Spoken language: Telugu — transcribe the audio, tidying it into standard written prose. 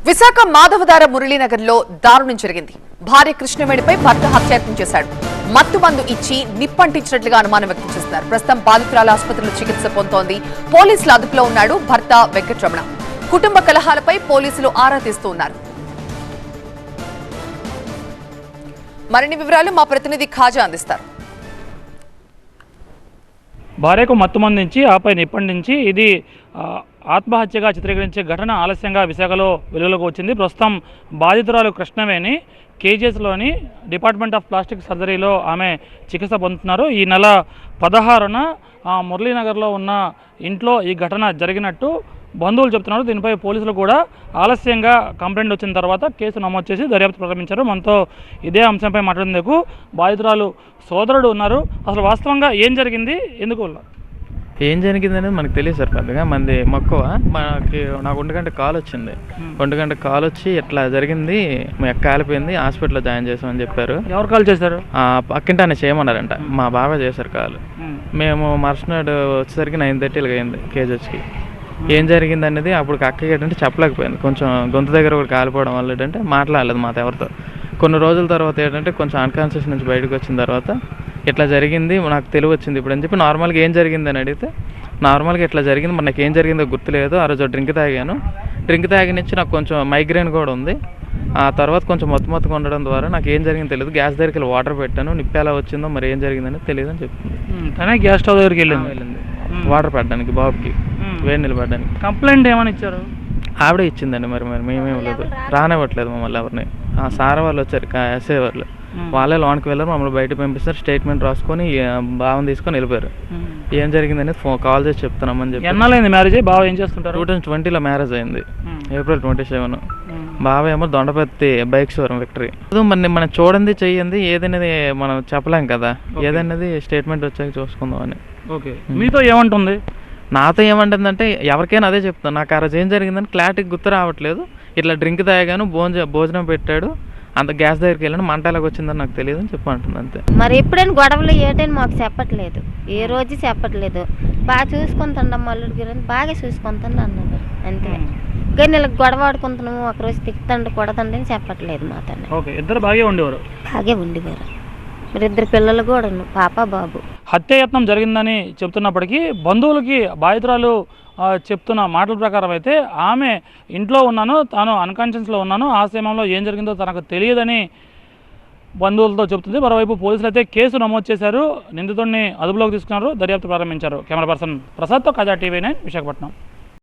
విశాఖ మాధవదార మురళీనగర్లో దారుణం జరిగింది. భార్య కృష్ణవేణిపై భర్త హత్యాయత్నం చేశాడు. మత్తుమందు ఇచ్చి నిప్పంటించినట్లుగా అనుమానం వ్యక్తం చేస్తున్నారు. ప్రస్తుతం బాధితురాలు ఆసుపత్రిలో చికిత్స పొందుతోంది. పోలీసుల అదుపులో ఉన్నాడు భర్త వెంకటరమణ. కుటుంబ కలహాలపై పోలీసులు ఆరా తీస్తూ ఉన్నారు. మరిన్ని వివరాలు మా ప్రతినిధి ఖాజా అందిస్తారు. భార్యకు మత్తుమందు ఇచ్చి ఆపై నిప్పండించి ఇది ఆత్మహత్యగా చిత్రీకరించే ఘటన ఆలస్యంగా విశాఖలో వెలుగులోకి వచ్చింది. ప్రస్తుతం బాధితురాలు కృష్ణవేణి కేజీఎస్లోని డిపార్ట్మెంట్ ఆఫ్ ప్లాస్టిక్ సర్జరీలో ఆమె చికిత్స పొందుతున్నారు. ఈ నెల 16న మురళీనగర్లో ఉన్న ఇంట్లో ఈ ఘటన జరిగినట్టు బంధువులు చెప్తున్నారు. దీనిపై పోలీసులు కూడా ఆలస్యంగా కంప్లైంట్ వచ్చిన తర్వాత కేసు నమోదు చేసి దర్యాప్తు ప్రారంభించారు. మనతో ఇదే అంశంపై మాట్లాడేందుకు బాధితురాలు సోదరుడు ఉన్నారు. అసలు వాస్తవంగా ఏం జరిగింది, ఎందుకు ఏం జరిగింది అనేది మనకు తెలియదు సార్. పెద్దగా మంది మక్కువ నాకు 1 గంట కాల్ వచ్చింది. 1 గంట కాల్ వచ్చి ఇట్లా జరిగింది, మా అక్క కాలిపోయింది, హాస్పిటల్లో జాయిన్ చేసామని చెప్పారు. ఎవరు కాల్ చేశారు? పక్కింటానే చేయమన్నారంట. మా బాబాయ్ చేశారు కాల్. మేము మరుసనాడు వచ్చేసరికి 9:30 అయింది కేజీహెచ్కి. ఏం జరిగింది అనేది అప్పుడు అక్కకి ఏంటంటే చెప్పలేకపోయింది. కొంచెం గొంతు దగ్గర కూడా కాలిపోవడం వల్ల ఏంటంటే మాట్లాడలేదు మాతో ఎవరితో. కొన్ని రోజుల తర్వాత ఏంటంటే కొంచెం అన్కాన్షియస్ నుంచి బయటకు వచ్చిన తర్వాత ఇట్లా జరిగింది నాకు తెలివి వచ్చింది ఇప్పుడు అని చెప్పి నార్మల్గా ఏం జరిగింది అని అడిగితే నార్మల్గా ఇట్లా జరిగింది, మరి నాకు ఏం జరిగిందో గుర్తులేదు. ఆ రోజు డ్రింక్ తాగాను. డ్రింక్ తాగినిచ్చి నాకు కొంచెం మైగ్రేన్ కూడా ఉంది. ఆ తర్వాత కొంచెం మొత్తుగా ఉండడం ద్వారా నాకు ఏం జరిగిందో తెలియదు. గ్యాస్ దగ్గరికి వెళ్ళి వాటర్ పెట్టాను. నిప్పు ఎలా వచ్చిందో మరి ఏం జరిగిందని తెలియదు అని చెప్తుంది. కానీ గ్యాస్ స్టవ్ దగ్గరికి వెళ్ళింది వాటర్ పెట్టడానికి, బాబుకి వేడి నిలబడడానికి. కంప్లైంట్ ఏమని ఇచ్చారు? ఆవిడే ఇచ్చిందండి. మరి మేమేం లేదు, రానివ్వట్లేదు మమ్మల్ని ఎవరిని. ఆ సార్ వాళ్ళు వచ్చారు, ఎస్ఐ వాళ్ళు, వాళ్ళే లోన్కి వెళ్ళారు, మమ్మల్ని బయట పంపిస్తారు. స్టేట్మెంట్ రాసుకొని బావని తీసుకొని వెళ్ళిపోయారు. ఏం జరిగిందని కాల్ చేసి చెప్తున్నామని చెప్పి. ఎన్నాళ్ళైంది మ్యారేజ్? బావ ఏం చేస్తుంటారు? 2020లో మ్యారేజ్ అయింది, April 27. బావ ఏమో దొండపత్తి బైక్ షోరూమ్ విక్టరీ. మనం చూడండి చెయ్యింది ఏదనేది మనం చెప్పలేం కదా, ఏదన్నది స్టేట్మెంట్ వచ్చాక చూసుకుందాం అని. ఓకే, మీతో ఏమంటుంది? నాతో ఏమంటుందంటే ఎవరికైనా అదే చెప్తాను. నాకు ఆ రోజు ఏం జరిగిందని క్లారిటీ గుర్తు రావట్లేదు. ఇట్లా డ్రింక్ తాగాను, భోజనం పెట్టాడు, అంత గ్యాస్ దగ్గరికి వెళ్ళాను, మంట ఎలాగ వచ్చిందని నాకు తెలియదు అని చెప్పంటుంది అంతే. మరి ఎప్పుడైనా గొడవలు ఏటని మాకు చెప్పట్లేదు, ఏ రోజు చెప్పట్లేదు. బాగా చూసుకుంటాం మల్లుడి గురించి, బాగా చూసుకుంటాను అన్నాడు అంతే. కానీ ఇలా గొడవ ఆడుకుంటున్నాము, ఒకరోజు తిక్కుతండి కొడతండి అని చెప్పట్లేదు మాతో. ఓకే, ఇద్దరు బాగా ఉండేవారు? బాగా ఉండేవారు. మరి 2 పిల్లలు కూడా, పాప బాబు. హత్యాయత్నం జరిగిందని చెప్తున్నప్పటికీ బంధువులకి బాధితురాలు చెప్తున్న మాటల ప్రకారం అయితే ఆమె ఇంట్లో ఉన్నాను, తాను అన్కాన్షియస్లో ఉన్నాను, ఆ సమయంలో ఏం జరిగిందో తనకు తెలియదని బంధువులతో చెప్తుంది. మరోవైపు పోలీసులు అయితే కేసు నమోదు చేశారు, నిందితుడిని అదుపులోకి తీసుకున్నారు, దర్యాప్తు ప్రారంభించారు. కెమెరా పర్సన్ ప్రసాద్తో ఖాజా TV9 విశాఖపట్నం.